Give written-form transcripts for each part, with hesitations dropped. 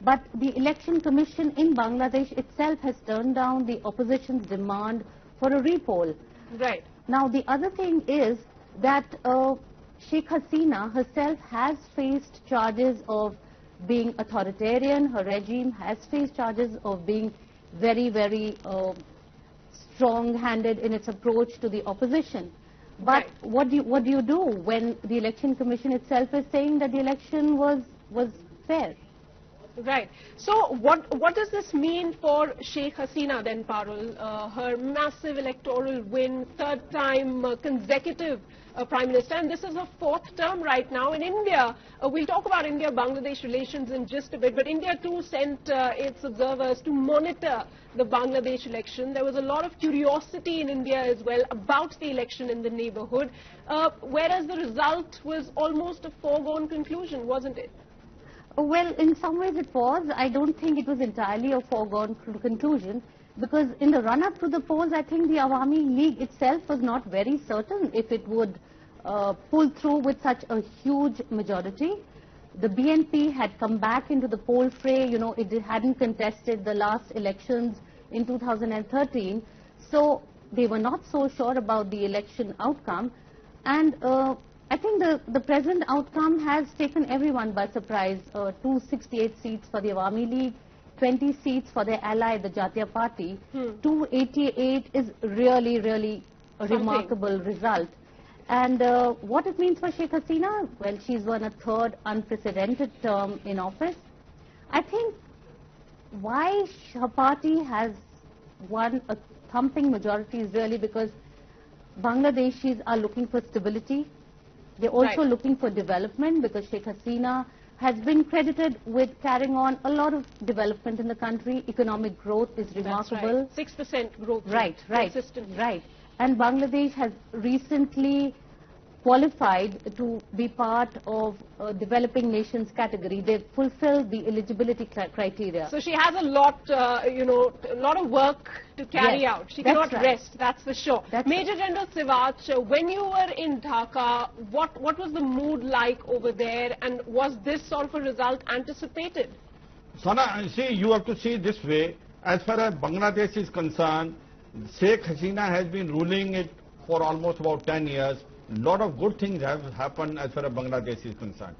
But the Election Commission in Bangladesh itself has turned down the opposition's demand for a repoll. Right. Now, the other thing is that Sheikh Hasina herself has faced charges of being authoritarian. Her regime has faced charges of being very, very strong-handed in its approach to the opposition. But what do you do when the Election Commission itself is saying that the election was fair? Right. So what does this mean for Sheikh Hasina then, Parul? Her massive electoral win, third time consecutive Prime Minister, and this is her fourth term right now. In India, we'll talk about India-Bangladesh relations in just a bit, but India too sent its observers to monitor the Bangladesh election. There was a lot of curiosity in India as well about the election in the neighborhood, whereas the result was almost a foregone conclusion, wasn't it? Well, in some ways it was. I don't think it was entirely a foregone conclusion, because in the run-up to the polls, I think the Awami League itself was not very certain if it would pull through with such a huge majority. The BNP had come back into the poll fray. You know, it hadn't contested the last elections in 2013, so they were not so sure about the election outcome. And I think the present outcome has taken everyone by surprise. 268 seats for the Awami League, 20 seats for their ally, the Jatiya Party. 288 is really, really a remarkable result. And what it means for Sheikh Hasina? Well, she's won a third unprecedented term in office. I think why her party has won a thumping majority is really because Bangladeshis are looking for stability. They're also looking for development, because Sheikh Hasina has been credited with carrying on a lot of development in the country. Economic growth is remarkable. That's right. 6% growth. Right. Consistently. Right. And Bangladesh has recently qualified to be part of developing nations category. They've fulfilled the eligibility criteria. So she has a lot, a lot of work to carry out. She cannot rest, that's for sure. Major General Siwach, when you were in Dhaka, what was the mood like over there, and was this sort of a result anticipated? Sana, see, you have to see this way. As far as Bangladesh is concerned, Sheikh Hasina has been ruling it for almost about 10 years. A lot of good things have happened as far as Bangladesh is concerned.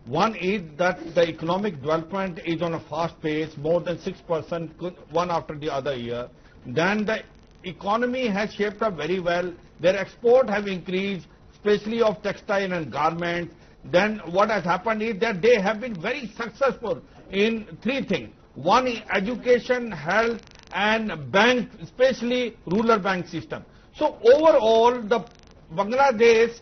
One is that the economic development is on a fast pace, more than 6% one after the other year. Then the economy has shaped up very well. Their export have increased, especially of textile and garments. Then what has happened is that they have been very successful in three things. One is education, health and bank, especially rural bank system. So overall, the Bangladesh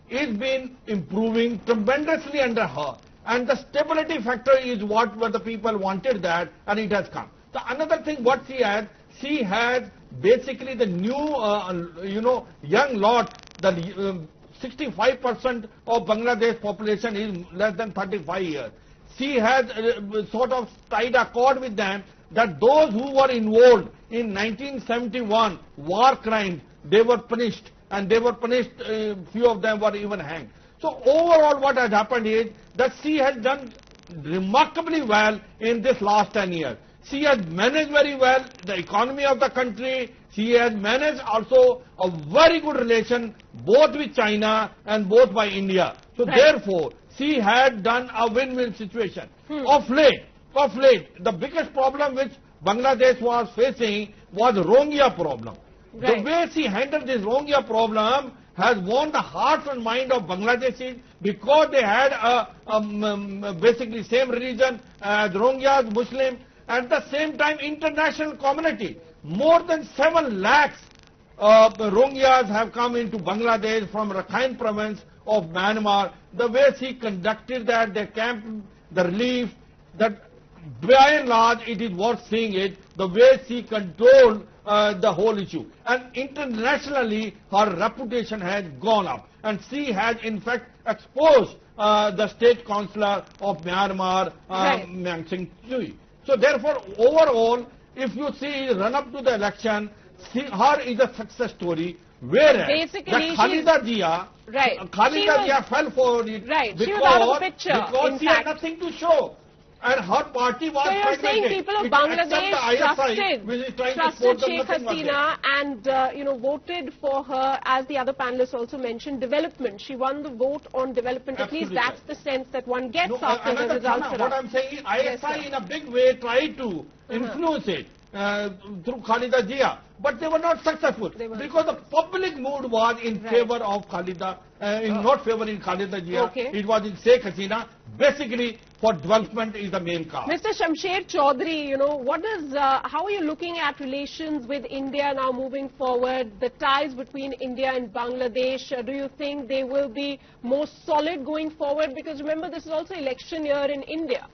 is been improving tremendously under her, and the stability factor is what the people wanted that, and it has come. The another thing what she has basically the new young lot, the 65% of Bangladesh population is less than 35 years. She has sort of tied a accord with them that those who were involved in 1971 war crimes, they were punished. And they were punished, few of them were even hanged. So overall what has happened is that she has done remarkably well in this last 10 years. She has managed very well the economy of the country. She has managed also a very good relation both with China and both by India. So therefore, she had done a win-win situation. Of late, the biggest problem which Bangladesh was facing was Rohingya problem. The way she handled this Rohingya problem has won the hearts and mind of Bangladeshis, because they had basically same religion as Rohingyas, Muslim, at the same time international community. More than 7 lakhs Rohingyas have come into Bangladesh from Rakhine province of Myanmar. The way she conducted that, the camp, the relief, that by and large it is worth seeing it, the way she controlled the whole issue. And internationally her reputation has gone up, and she has in fact exposed the state consular of Myanmar, Myang Sing Chui. So therefore overall, if you see run up to the election, her is a success story, whereas basically Khalida Jia, Khalida Jia fell for it because she had nothing to show. And her party was So you're saying fragmented. people of It Bangladesh except the ISI, which is trying to trusted export them, Sheikh nothing was there. Hasina and voted for her, as the other panelists also mentioned, development. She won the vote on development. At least Absolutely that's the sense that one gets No, after the results are what out. I'm saying is Yes, ISI sir. in a big way tried to influence it through Khalida Zia, but they were not successful They weren't because the public mood was in Right. favor of Khalida, not favoring Khalida Zia. Okay. It was in Sheikh Hasina. Basically, for development is the main cause. Mr. Shamsher Chaudhary, how are you looking at relations with India now moving forward? The ties between India and Bangladesh, do you think they will be more solid going forward? Because remember, this is also election year in India.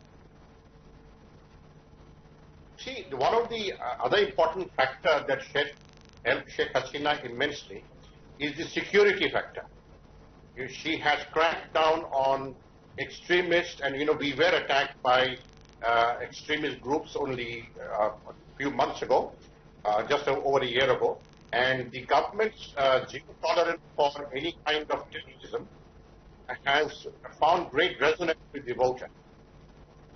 See, one of the other important factor that helped Sheikh Hasina immensely is the security factor. She has cracked down on extremists, and we were attacked by extremist groups only a few months ago, just over a year ago, and the government's zero tolerance for any kind of terrorism has found great resonance with the voter.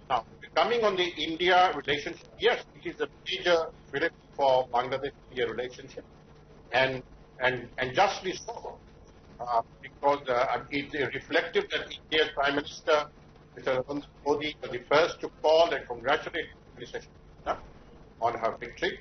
Now, coming on the India relationship, yes, it is a major fillip for Bangladesh-India relationship, and justly so, because it is reflective that India's Prime Minister, Mr. Narendra Modi, was the first to call and congratulate Mr. Hasina on her victory.